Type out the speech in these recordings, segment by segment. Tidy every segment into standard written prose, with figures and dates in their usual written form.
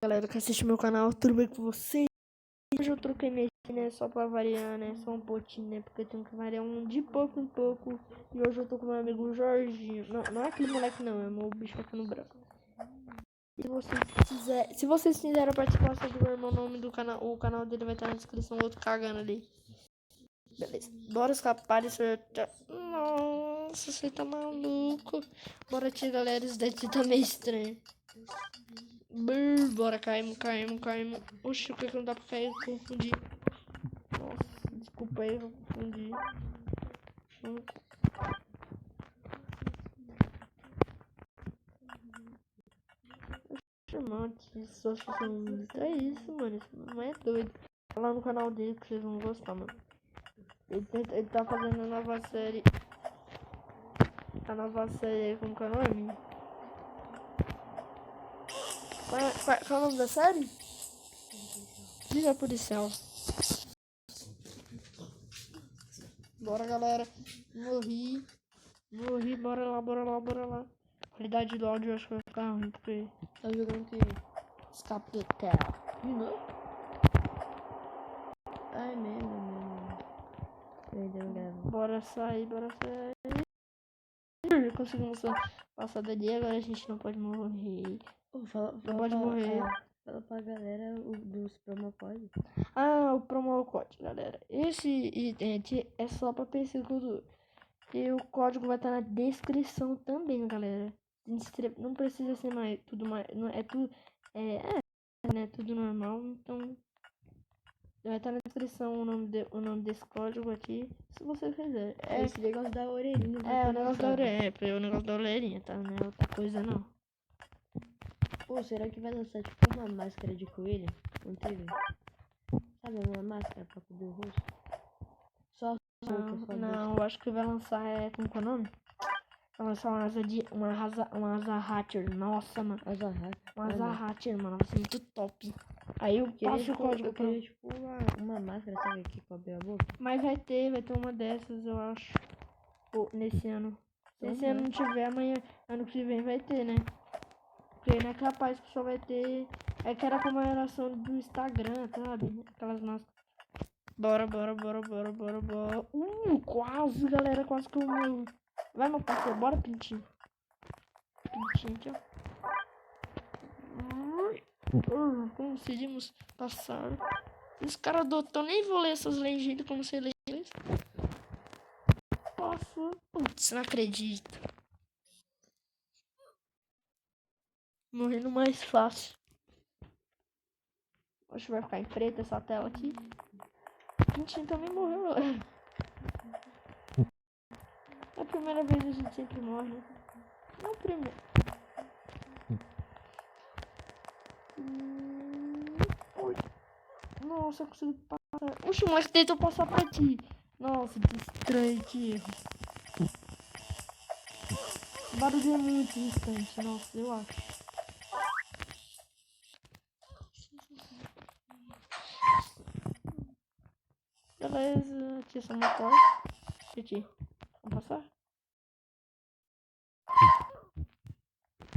Galera que assiste meu canal, tudo bem com vocês? Hoje eu troquei minha skin, né, só pra variar, né, só um pouquinho, né, porque tem que variar de pouco em pouco. E hoje eu tô com meu amigo Jorginho, não é aquele moleque não, é meu bicho aqui no branco. Se vocês quiserem participar do meu irmão, o nome do canal, o canal dele vai estar na descrição, o outro cagando ali. Beleza, bora escapar desse... Nossa, você tá maluco. Bora aqui, galera, isso daqui tá meio estranho. Bora, caímos. Oxi, o que não dá pra cair? Eu confundi. Nossa, desculpa aí, eu confundi. Chamante, só é isso, mano. Isso não é doido. Vai lá no canal dele que vocês vão gostar, mano. Ele tá fazendo a nova série. A nova série aí com o canal é minha. Qual é o nome da série? Diga policial. Bora, galera. Morri, bora lá. Qualidade do áudio eu acho que vai ficar ruim, porque tá jogando que escape do tela. De novo? É mesmo. Bora sair. Conseguimos passar dali, agora a gente não pode morrer. Não pode morrer. Fala pra galera dos promo code. O promo code, galera. Esse item aqui é só pra PC Cultura. E o código vai estar na descrição também, galera. Não precisa ser mais tudo mais. Não é tudo. Né? Tudo normal. Então vai estar na descrição o nome desse código aqui. Se você quiser. Esse negócio da orelhinha. O negócio da orelhinha. O negócio da orelhinha, tá? Não é outra coisa não. Pô, será que vai lançar tipo uma máscara de coelho? Não teve? Sabe, uma máscara pra cobrir o rosto? Só não, eu acho que vai lançar como que é o nome? Vai lançar uma asa Hatcher. Nossa, mano. Uma asa Hatcher, mano. Vai ser muito top. Aí eu passo o código pra... tipo uma máscara, sabe, que cobre a boca? Mas vai ter uma dessas, eu acho. Nesse ano. Se esse ano não tiver, amanhã, ano que vem vai ter, né? Porque não é capaz que só vai ter... É que era a comemoração do Instagram, sabe? Aquelas máscaras. Bora. Quase, galera. Quase que eu morro. Vai, meu parceiro. Bora, Pintinho. Pintinho aqui, ó. Conseguimos passar. Os caras adotam. Nem vou ler essas legendas como você lê inglês. Passa. Putz, não acredito. Morrendo mais fácil. Acho que vai ficar em preto essa tela aqui. Pintinho também morreu. É a primeira vez a gente sempre morre, né? Não, primeiro. Nossa, eu consegui passar. Oxe, o moleque tentou passar pra ti. Nossa, que estranho, que erro. O barulho é muito distante, nossa, eu acho. Beleza, aqui é só uma porta. Aqui, vamos passar?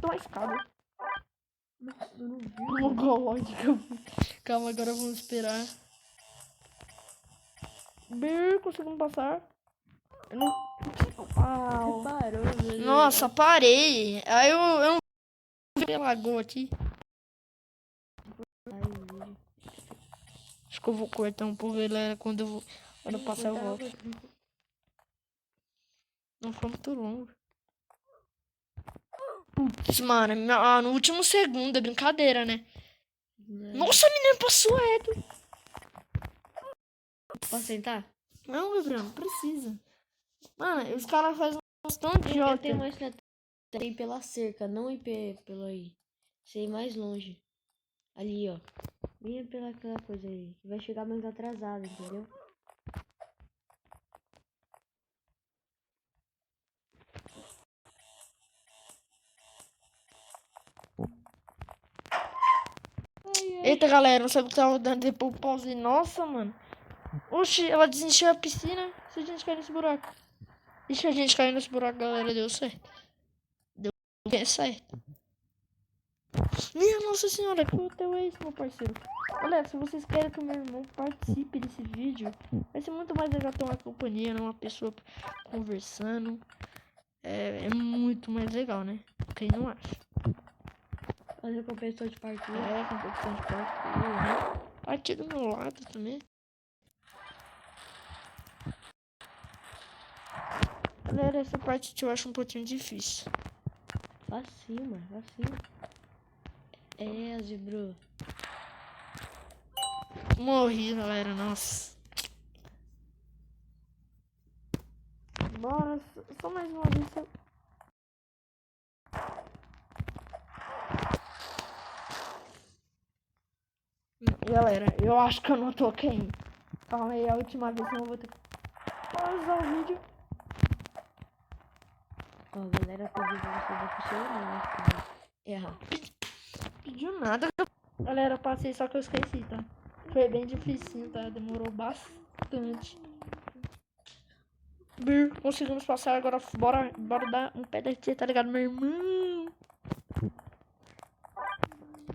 Tem uma escada. Nossa, eu não vi. Mongolóide. Calma, agora vamos esperar. Conseguimos passar. Eu não... Parou, velho. Nossa, parei. Aí eu vi a lagoa aqui. Acho que eu vou cortar um pouco, galera, quando eu passar eu volto. Não foi muito longo. Putz, mano, no último segundo, é brincadeira, né? Nossa, a menina passou reto. Posso sentar? Não, Gabriel, não precisa. Mano, os caras fazem uns tão Eu tenho idiota. mais que ir pela cerca, não ir pelo aí. Sei mais longe. Ali, ó. Vinha pela aquela coisa aí. Que vai chegar mais atrasado, entendeu? Eita, galera, não sabe o que tava dando depois pause. Nossa, mano. Oxi, ela desencheu a piscina. Se a gente cair nesse buraco. E se a gente cair nesse buraco, galera, deu certo. Deu certo. Minha nossa senhora, que hotel é esse, meu parceiro? Galera, se vocês querem que o meu irmão participe desse vídeo, vai ser muito mais legal ter uma companhia, né? Uma pessoa conversando. É muito mais legal, né? Quem não acha? Fazer competição de parkour. Competição de parkour, né? Aqui do meu lado também. Galera, essa parte eu acho um pouquinho difícil. Facinho, mano, facinho. É, Zebro. Morri, galera, nossa. Bora, só mais uma vez. Galera, eu acho que eu não tô quem. Calma aí, a última vez que eu vou ter que pausar o vídeo. Ó, galera, pediu pra você dar pro seu irmão, né? Errar. Pediu nada. Galera, eu passei, só que eu esqueci, tá? Foi bem difícil, tá? Demorou bastante. Conseguimos passar agora. Bora dar um pé daqui, tá ligado, meu irmão?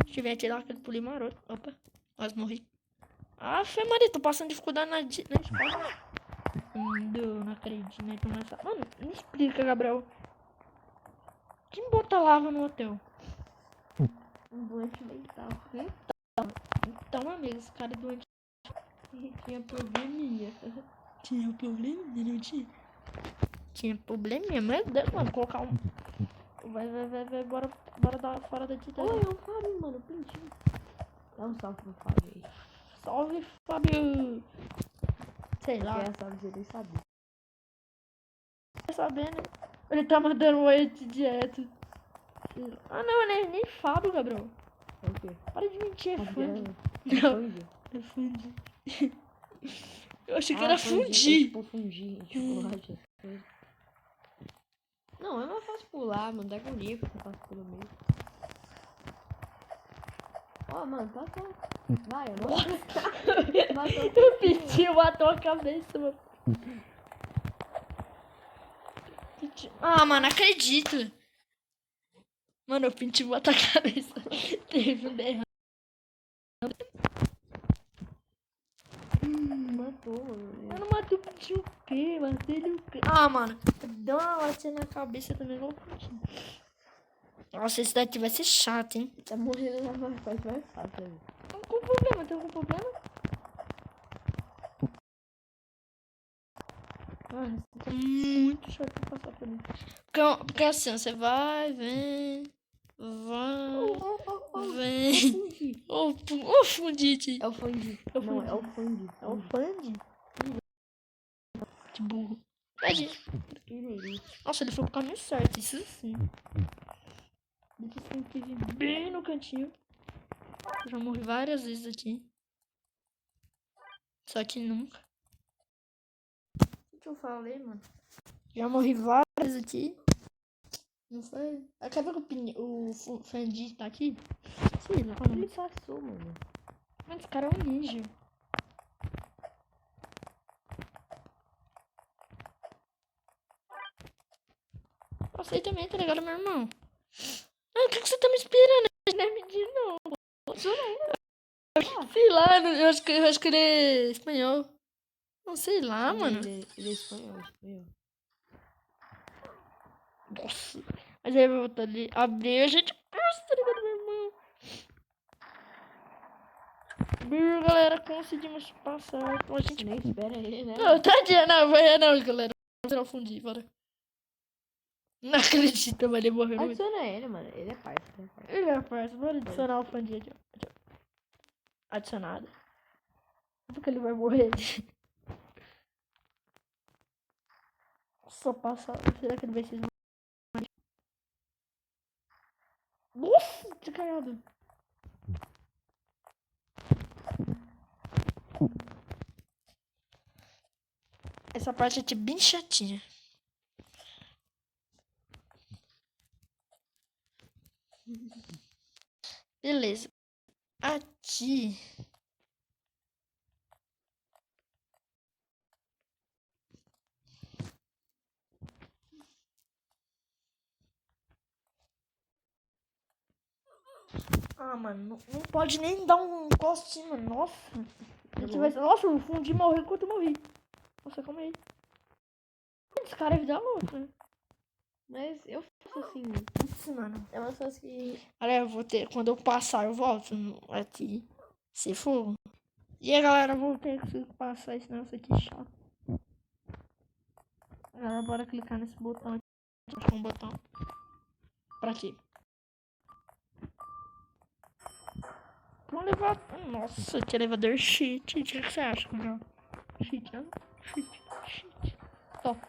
Deixa eu ver aqui dar aquele pulinho maroto. Opa, quase morri. Ah, foi, Maria, tô passando dificuldade na escola. Não acredito, né? Mano, me explica, Gabriel. Quem bota lava no hotel? Um doente mental. Então, amigo, esse cara é doente. Tinha probleminha. Tinha probleminha, não tinha? Tinha probleminha, meu Deus, mano, colocar um... Vai, bora dar fora daqui. Tá? Oi, é o Fábio, mano, pintinho. Dá um salve pro Fábio aí. Salve, Fábio. Sei lá. Quem é salve, você nem sabia. Tá sabendo? Ele tá mandando um oi direto. Ah, não, ele é nem Fábio, Gabriel. É o quê? Para de mentir, é Fundi. Não. É Fundi. Eu achei que Ah, era Fundi. Fundi. Tipo, fundir. Tipo, racha. Não, é mais fácil pular, mano. Dá agonia que eu faço pelo meio. Ó, mano, passa. Vai, eu não. Matou. O Pintinho matou a cabeça, mano. Ah, mano, acredito. Mano, o Pintinho matou a cabeça. Teve um berrão. Matou, mano. Eu não matei o Pintinho o quê? Matei ele o quê? Ah, mano, deu uma latinha na cabeça também igual o Pintinho. Nossa, esse daqui vai ser chato, hein? Tá morrendo na mais fácil, né? Tem algum problema, tem algum problema? Ah, isso é muito chato pra passar por mim. Porque assim, você vai, vem, vem. Ô, Fundite. É o Fundi. É o Não, Fundi. é o Fundi. É o Fundi? Que burro. Nossa, ele foi pro caminho certo, isso sim. Deixa eu sempre vir bem no cantinho. Eu já morri várias vezes aqui. Só que nunca. O que eu falei, mano? Já morri várias vezes aqui. Não foi? Acaba que o Fendi tá aqui? Sei lá, mano. Ele passou, mano. Mas esse cara é um ninja. Passei também, tá ligado, meu irmão? Ah, o que você tá me esperando? Não é menino, não. Sei lá, eu acho que ele é espanhol. Não sei lá, mano. Ele é espanhol, espanhol. Nossa. Mas aí eu vou ali. Abrir, a gente passa, tá ligado, meu irmão? Galera, conseguimos passar. A gente nem espera ele, né? Não, tadinha, não, vai não, galera. Vamos não fundir, bora. Não acredito, mas ele morreu. Adiciona ele, mano. Ele é parça, né? Ele é parça, bora adicionar o fundir aqui, ó. Adicionado. Porque ele vai morrer. Só passar. Será que ele vai ser Nossa, que cagado. Essa parte aqui é bem chatinha. Beleza. Aqui. Ah, mano, não pode nem dar um costinho, mano. Nossa. Nossa, eu fundi e morri enquanto eu morri. Nossa, calma aí. Esse cara é vida louca, né? Mas eu faço assim. Isso, mano. É umas coisas que. Olha, eu vou ter. Quando eu passar, eu volto aqui. Se for. E aí, galera, eu vou ter que passar esse negócio aqui chato. Agora, bora clicar nesse botão aqui. Acho que é um botão. Pra quê? Pra um elevador. Nossa, que elevador cheat. O que você acha, Gabriel? Cheat, né? Cheat. Top.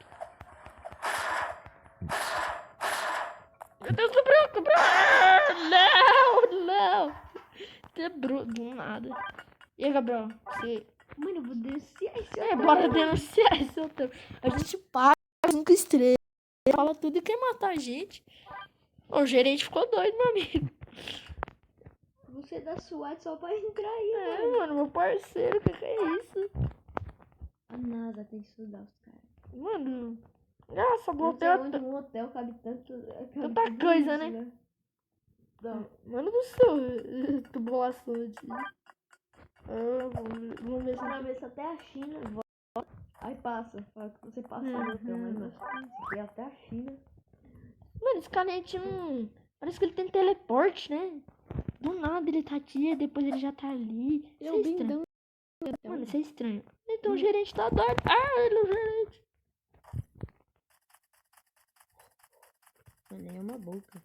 Meu Deus, quebrou. Não. Quebrou do nada. E aí, Gabriel, você... Mano, eu vou denunciar esse bora denunciar esse hotel. A gente paga 5 estrelas, fala tudo e quer matar a gente. O gerente ficou doido, meu amigo. Você dá SWAT só pra entrar aí, mano, meu parceiro, que é isso? A NASA tem que estudar os caras. Mano, nossa, onde um hotel cabe tanta coisa, isso, né? Não. Mano do céu, tubulação de... vamos ver se... Pra ver se até a China volta. Aí passa, fala que você passa no hotel, mas não. Isso aqui é até a China. Mano, esse canete não... Parece que ele tem teleporte, né? Do nada ele tá aqui, depois ele já tá ali. Isso é estranho. Mano, isso é estranho. Então o gerente tá doido. Ah, ele é o gerente. Mano, é uma boca.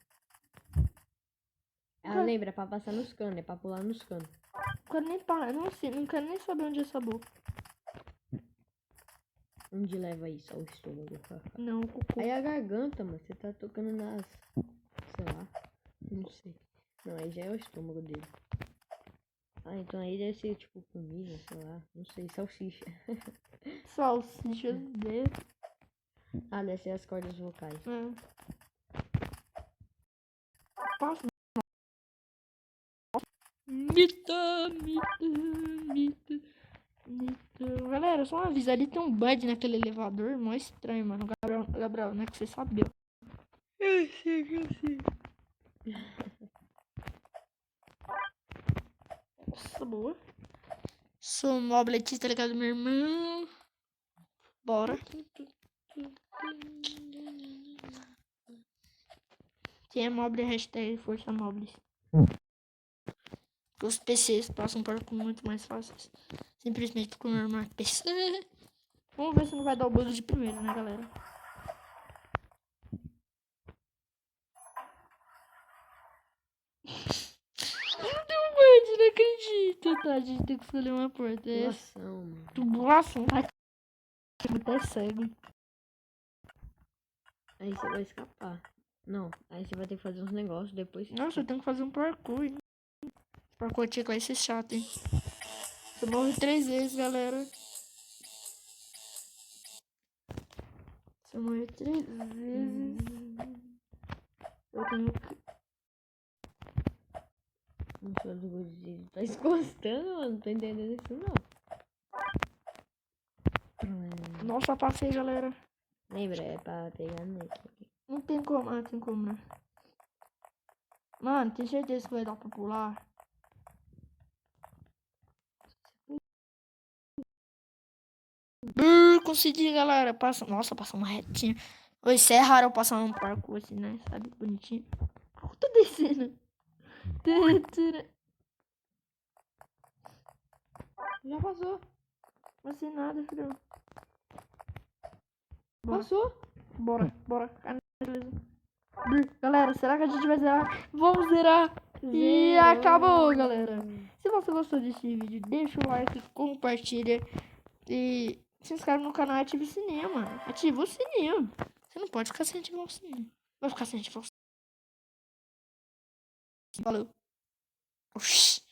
Ah, lembra, é pra passar nos canos, é pra pular nos canos. Não quero nem parar, não sei, não quero nem saber onde é essa boca. Onde leva isso? Ao estômago. Não, o cocô. Aí a garganta, mano, você tá tocando nas... Sei lá, não sei. Não, aí já é o estômago dele. Ah, então aí deve ser tipo comida, sei lá, não sei, salsicha. Salsicha dele. Ah, deve ser as cordas vocais. Passa. Mito. Galera, só uma avisar, ali tem um bud naquele elevador, mó estranho, mano. Gabriel, não é que você sabia. Eu sei. Nossa, boa. Sou mobile aqui, tá ligado, meu irmão? Bora. Quem é mobile, hashtag força mobiles. Os PCs passam por muito mais fáceis. Simplesmente com o meu PC. Vamos ver se não vai dar o bug de primeiro, né, galera? Não deu um bug, não acredito. Tá, a gente tem que escolher uma porta. Tubulação, mano. Tubulação, tá? Até cego. Aí você vai escapar. Não, aí você vai ter que fazer uns negócios depois. Nossa, eu tenho que fazer um parkour. Parkour tinha que vai ser chato, hein? Eu morri 3 vezes, galera. Se eu morrer 3 vezes... Eu tenho que... Não sou do Godzilla. Tá encostando, mano. Não tô entendendo isso, não. Nossa, passei, galera. Lembra, é pra pegar nele. Não tem como, tem como, né? Mano, tem certeza que vai dar pra pular? Consegui, galera. Nossa, passou uma retinha. Isso é raro eu passar um parkour assim, né? Sabe? Bonitinho. Eu tô descendo. Já passou. Não sei nada, filho. Passou. Bora. Beleza. Galera, será que a gente vai zerar? Vamos zerar. E acabou, galera. Se você gostou desse vídeo, deixa o like, compartilha. E se inscreve no canal e ativa o sininho, mano. Ativa o sininho. Você não pode ficar sem ativar o sininho. Vai ficar sem ativar o sininho. Valeu. Oxi.